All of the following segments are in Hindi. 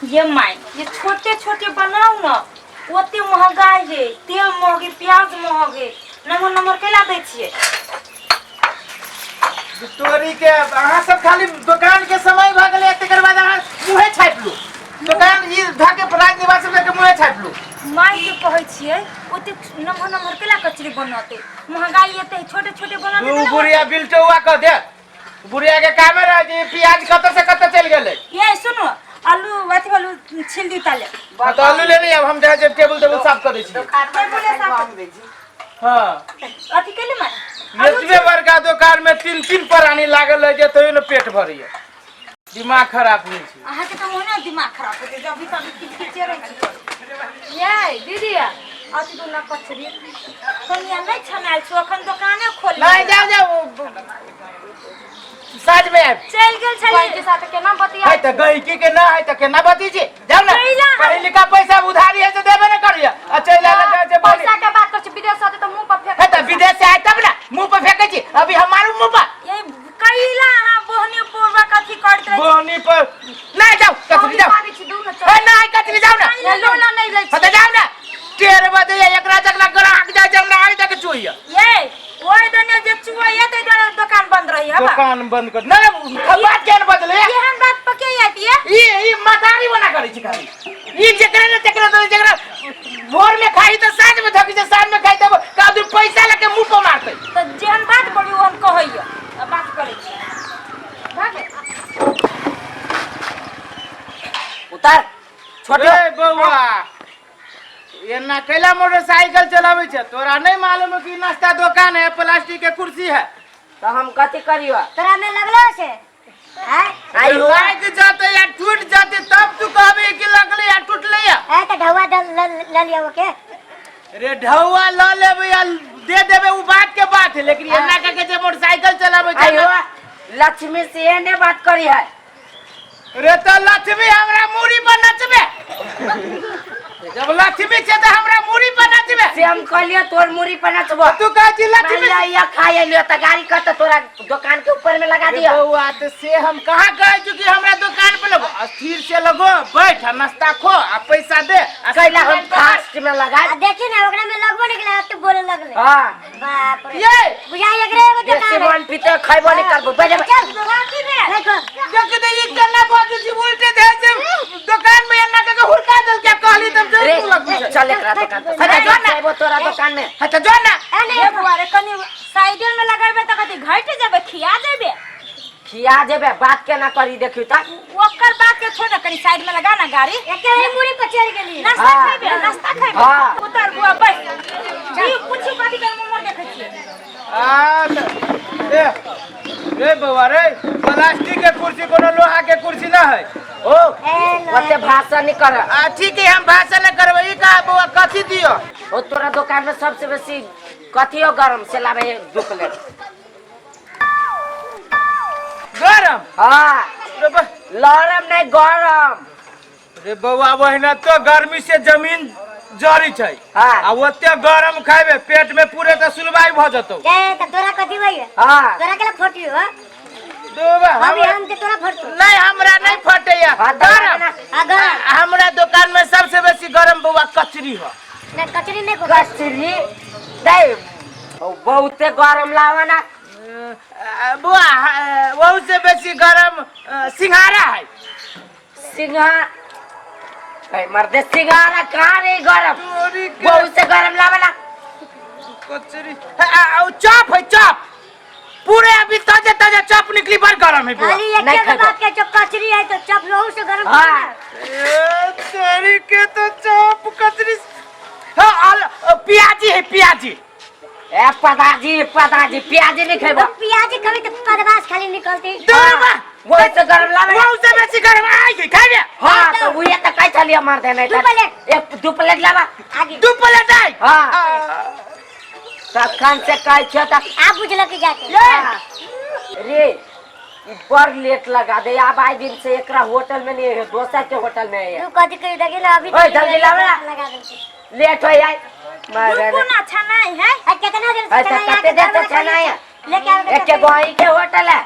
ये माई ये छोटे छोटे बनाओ ना ओते महंगाई है तेल महंगे प्याज महंगे नमर नमर केला दै छियै तोरी के अहाँ सब खाली दुकान के समय भ गेलै तकर बाद अहाँ मुहे छापलू दुकान ई धाके राज निवास के मुहे छापलू माई के कहै छियै ओते नमर नमर केला कचरी बनते महंगाई एते छोटे छोटे बनाते तू बुढ़िया बिलटौआ क दे बुढ़िया के कामे रह जे प्याज कत से कत चल गेलै ये सुनो आलू अथी आलू छिल दी ताले तो आलू ले ली अब हम जा जे टेबल साफ कर दै छी टेबल साफ कर दै छी हां अथी केले माई एतबे बड़का दुकान में तीन तीन प्राणी लागल है जे तोय न पेट भरिए दिमाग खराब नहीं छी अहाँ के त मोने दिमाग खराब होते जब भी तब किचकिचे रह छी ये दीदी अथी दो ना कचरी कनिया नहीं छनाल छो अखन दुकाने खोल नहीं जाओ साज में चल गेल छली के साथ केना बतिया है त गईकी के ना है त केना बती छी जाओ ना पहले का पैसा उधारी है से देबे न करिया आ चल आले जे पैसा के बात कर छी विदेश से तो मुंह पर फेंक है त विदेश से आए तब ना मुंह पर फेंके छी अभी हमारू मुंह पर ये कैला हां बोहनी पूर्वा कथी करत रही बोहनी पर नहीं जाओ कचरी जाओ है ना कचरी जाओ ना लोला नहीं ले हत जाओ ना तेरे बदे एकरा जगला ग्राहक जा जमना आई तक चुइया ये ओए दने जे चुआ ये ते दुकान बंद रही है दुकान बंद कर ना बात केन बदले ये हम बात पके आती है ई मतारी बना करी छी खाली ई जकरा ने जकरा भोर में खाई तो साँझ में धकी से साँझ में खाई तब का दू पैसा लेके मुंह पे मारते तो जेहन बात बोली वो हम कहइयो बात करे छी भागे उतार छोटे बउआ ये ना कैला मोटरसाइकिल चलावे छे तोरा नहीं मालूम है कि नाश्ता दुकान है प्लास्टिक के कुर्सी है तो हम कथी करियो तोरा में लगलो छे हैं आई लाग जाते या टूट जाते तब तू कहबे कि लगले या टूटले या ए त ढौवा ल लिया के रे ढौवा ल लेबे या दे देबे उ बात के बात है लेकिन ये ना के जे मोटरसाइकिल चलावे छे आयो लक्ष्मी से एने बात करी है रे तो लक्ष्मी हमरा मुड़ी पर नचबे जब लक्ष्मी छे तो हमरा मुड़ी पर नचबे से हम कहलियो तोर मुड़ी पर नचबो तू कह छी लक्ष्मी या खाए लियो त गाड़ी कत तोरा दुकान के ऊपर में लगा दियो बउआ तो से हम कहां कह छी कि हमरा दुकान पे लगो स्थिर से लगो बैठ नाश्ता खो आ पैसा दे कैला हम फास्ट में लगा देखी ना ओकरा में लगबो निकला तो बोले लगले हां बाप रे ये बुझाई एकरे एगो ये दुकान सिमन पीते खइबो नहीं करबो बेजे चल दुकान रे देखो देख दे ये कन्ना बात जी उल्टे दे से दुकान में ना के हुड़का दल क्या कहली तब जो चल एकरा दुकान पे सदा जो खाइबो तोरा दुकान में है तो जो ना ए बुआरे कनी साइड में लगाबे त कथि घट जाबे खिया देबे खिया जेबे बात के ना करी देखियो त ओकर बात के छोड़ कनी साइड में लगा ना गाड़ी एके ही मुड़ी पर चढ़ गेली नाश्ता खाइबे नाश्ता खाइबे उतर बुआ बैठ जी पूछू कथि कर मोर देखे छी रे बउआ रे प्लास्टिक के कुर्सी कोनो लोहा के कुर्सी ना है ओ ओते भाषण नहीं कर ठीक है हम भाषण न करबै ई का बउआ कथि दियो ओ तोरा दुकान में सबसे बेसी कथियो गरम से लावे 2 प्लेट गरम हां लरम नहीं गरम रे बउआ वहिना तो गर्मी से जमीन जरी छै हां आ ओते गरम खाइबे पेट में पूरे त सुलवाई भ जतो ए त तोरा कथि भइए हां तोरा केला फटी हो दोबा हम के तोरा फटतो नहीं हमरा नहीं फटेया गरम हमरा दुकान में सबसे बेसी गरम बउआ कचरी हो ना कचरी नहीं को कचरी दे बहुते गरम लावना बुआ वो से बेसी गरम सिंघाड़ा है सिंघाड़ा कई मर्दे सिंघाड़ा कहां रे गरम बहुत से गरम लावना कचरी चॉप है चॉप पूरे अभी ताजा ताजा चॉप निकली बार गरम है बुआ खाली एक बात के जो कचरी है तो चप लोहू से गरम हां तेरी के तो चॉप कचरी हां प्याजी है प्याजी ए पदाजी प्याजी नहीं खेबो प्याजी कभी तो पदवास खाली निकलती दोबा वो से गरम लावे वो से बेसी गरम आई खाइबे हां तो वो ये त काई चलिया मार दे नहीं 2 प्लेट एक 2 प्लेट लावा आगे 2 प्लेट आई हां तखन से कह छ त आप बुझलो कि जाके रे पर लेट लगा दे अब आई दिन से एकरा होटल में नहीं है दोसर के होटल में है तू कथि कहि दगे ना अभी ओए जल्दी लावे लगा दे लेट हो जाए रुको ना छना है कितना देर से अच्छा कते देर से चला है लेके आओ एक के गोई के होटल है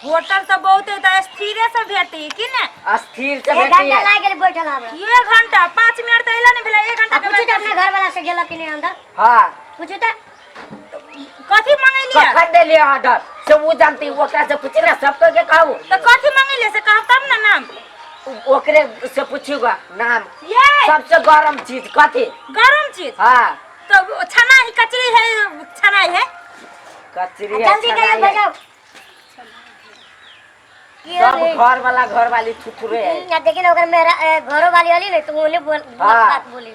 होटल तो बहुत है तो स्थिरे से भेटी कि ने अस्थिर से एक बेटी घंटा है। लाग गेल बैठल हमरा। 1 घंटा 5 मिनट तो इला नहीं भेला 1 घंटा के पूछू बाद अपने घर वाला से गेला कि नहीं अंदर हाँ पूछू त कथी मांगलिए कखन देलिए ऑर्डर से वो जानती ओकरा से पूछ ना सब के कहू तो कथी मांगलिए से कहब तब ना नाम ओकरे से पूछूगा नाम ये सबसे गरम चीज कथी गरम चीज हाँ तो छना ही कचरी है छना है कचरी जल्दी अच्छा कहियो नहीं है। भेजो सब घर वाला घर वाली थुथुरे है या देखिन अगर मेरा घरो वाली वाली नहीं तो बोले हाँ। बात बोली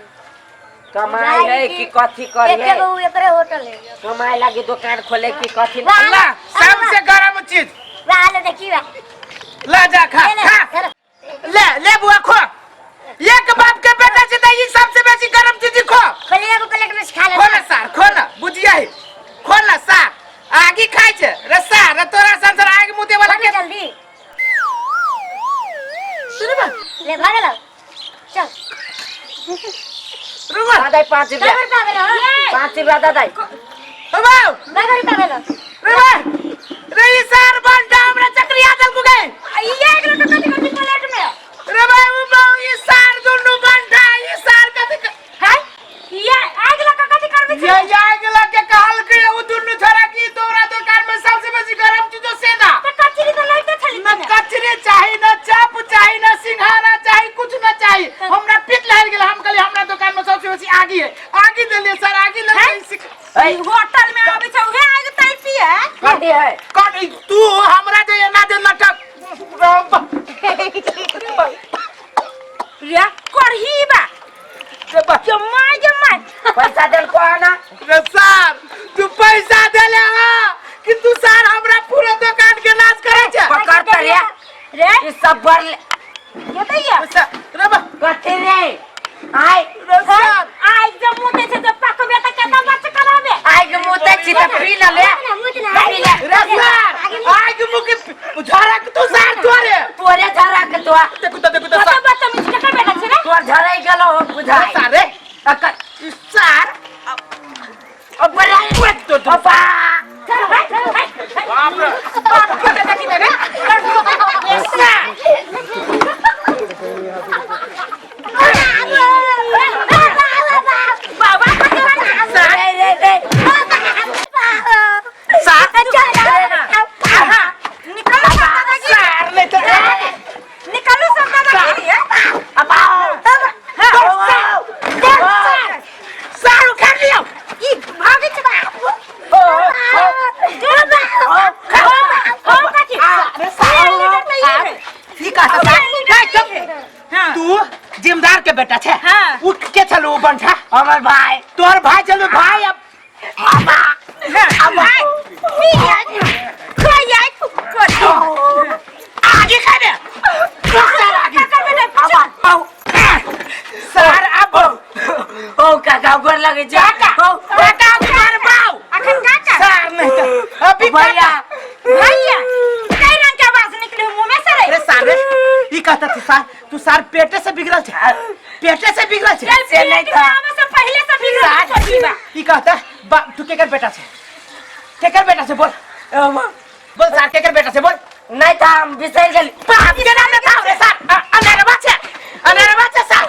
कमाई है कि कथी करी एक है गो एकरे होटल है कमाई लगी दुकान खोले की कथी वाह। अल्लाह सबसे गरम चीज वाले देखी बा ला जा खा खा ले बुआ खो एक बाप के बेटा से तो ये सबसे बेसी गरम चीज खो खोले एगो प्लेट में खा ले खोला सार खोला बुझिया है खोला सार आगे खाई छे रे सार रे तोरा संसार आगे मुते वाला के जल्दी सुन बा ले भाग लो चल रुमा दादा 5 रुपया कबर पावे लो 5 रुपया दादा बाबू नगर पावे लो रुमा रे ये सार बंटा हमरा चक्री आदल को गए ये एक लोग कथी कथी प्लेट में रे बाबू ये सार दोनों बंटा ये सार का है ये आग लगा कथी करबे ये आगे लगे कहल के वो दोनों थरा की तोरा दुकान में सबसे बेसी गरम चीज सेदा तो कचरी तो लइते छली न कचरे चाहिए न चाप चाहिए न सिंघारा चाहिए कुछ न चाहिए हमरा पिट लहर गेल हम कहले हमरा दुकान में सबसे बेसी आगी है आगी देलिए सर आगी लगे होटल में आबे छ उहे आग तैपी है कथी है कट तू हमरा दे ना दे नाटक रे करही बा जमाई पैसा देल को ना रे सर तू पैसा देले हा कि तू सर हमरा पूरा दुकान के नाश करे छ पकड़ तरिया रे ये सब भर ले बताइए रे बा कथी रे आई रे सर आई जब मुते से जब पक बेटा केता बच्चा कराबे आई के मुते छी त पी न ले पी ले रे सर आगे मुके झरक तू सर तोरे तोरे झरा के तो देखो तो कत बच्चा मिस के बेटा छ रे तोर झराई गेलो हो बुझाई सर रे सर अब बड़ा तो अपा बाप रे बाबा रे रे रे निकलो सर नहीं तो निकलो सब दादा अपा सर उखाड़ लियो ई भागे छ तू जिमदार के बेटा छे हाँ। उठ के चलो बंठा हमर भाई तोर भाई चलो भाई अब आगे खाने सर आगे सर अब ओ काका गोर लगे जा काका मार बाऊ अखन काका सर नहीं तो अभी भैया भैया कई रंग के आवाज निकले मुंह में से अरे सर ई कहता तू सर पेटे से बिगड़ल छे पेटे से बिगड़ल छे से नहीं था से पहले से बिगड़ा छोटी बा ई कहता तू केकर बेटा छे केकर बेटा छे बोल बोल सर केकर बेटा छे बोल नहीं था हम बिसर गेल बाप के नाम बताओ रे सर अनरवा छे सर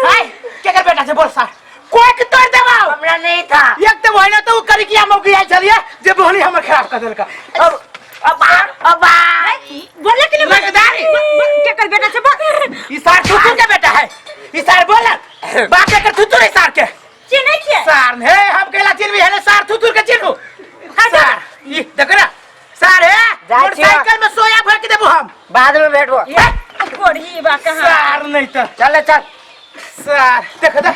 हाय केकर बेटा छे बोल सर कोई के तोड़ देबाओ हमरा नहीं था एक तो होइना तो करी किया मौकी आई चलिए जे बोली हमर खराब कर देलका अब अब बोले कि नहीं लगदारी केकर बेटा से बोल ई सर थुतुर के बेटा है ई सर बोल बात के थुतुर है सर के चिन्ह के सर हे हम केला चिन्ह है सर थुतुर के चिन्ह सर ई देख ना सर है मोटरसाइकिल में सोया भर के देबो हम बाद में बैठबो कोढ़ी बा कहां सर नहीं तो चल चल सर देख दे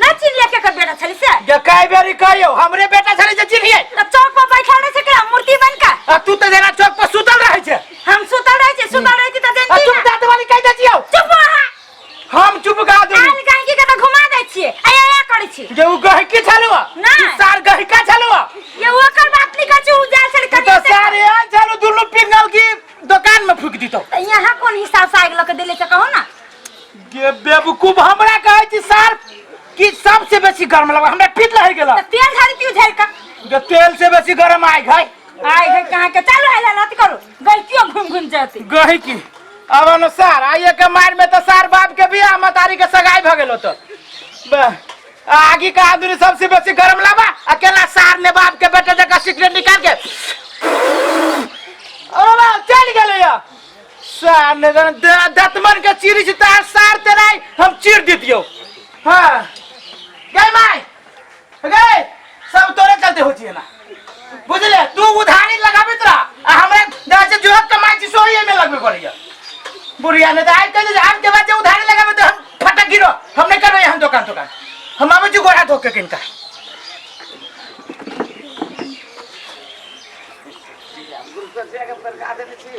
ना चिन्ह केकर बेटा छली से जे कई बेरी कहियो हमरे बेटा छले जे चिन्हिए तो चौक पर बैठल रहे से के मूर्ति बन का आ तू तो जेना चौक पर सुतल रहे छे हम सुतल रहे छ सुतल रहे त आ जानती तुम दांत वाली कह दे छियो चुप रहा हम चुप गा दे आल गांगी के तो घुमा दै छिए आया करै छी जे उ गहकी छलवा नहीं। सर गहका छलवा ये ओकर बात नहीं कछु जा सर तू तो सर यार चलो दुनु पिंगल की दुकान में फूक दीतो यहाँ कोन हिसाब से आग लके देले से कहो ना ये बेवकूफ हमरा कहै छी सर कि सबसे बेसी गरम लगा हमरा पीत लहे गेला तो तेल धारी तू झल का जो तेल से बेसी गरम आइ गई आए गए कहाँ के चलो आइला लत करो गई क्यों घूम घूम जाती गही की अब अनुसार आइए के मार में तो सार बाप के भी मतारी के सगाई भ गेलो तो आगे का आदमी सबसे बेसी गरम लाबा अकेला सार ने बाप के बेटे जगह सिगरेट निकाल के अरे चल गेले या सार ने दतमन के चीरी से तार सार तेराई हम चीर दितियो हां गई माई गई सब तोरे चलते हो छिए ना बुझले तू उधारी लगाबित रहा हमरे जैसे जो कमाई छी सोही में लगबे करिया बुढ़िया ने तो आज कल आम के बाद जो उधारी लगाबे तो हम फटक गिरो हम नहीं करबे हम दुकान हम आबे जो गोड़ा धोके किनका गुरु से के प्रकार देने छी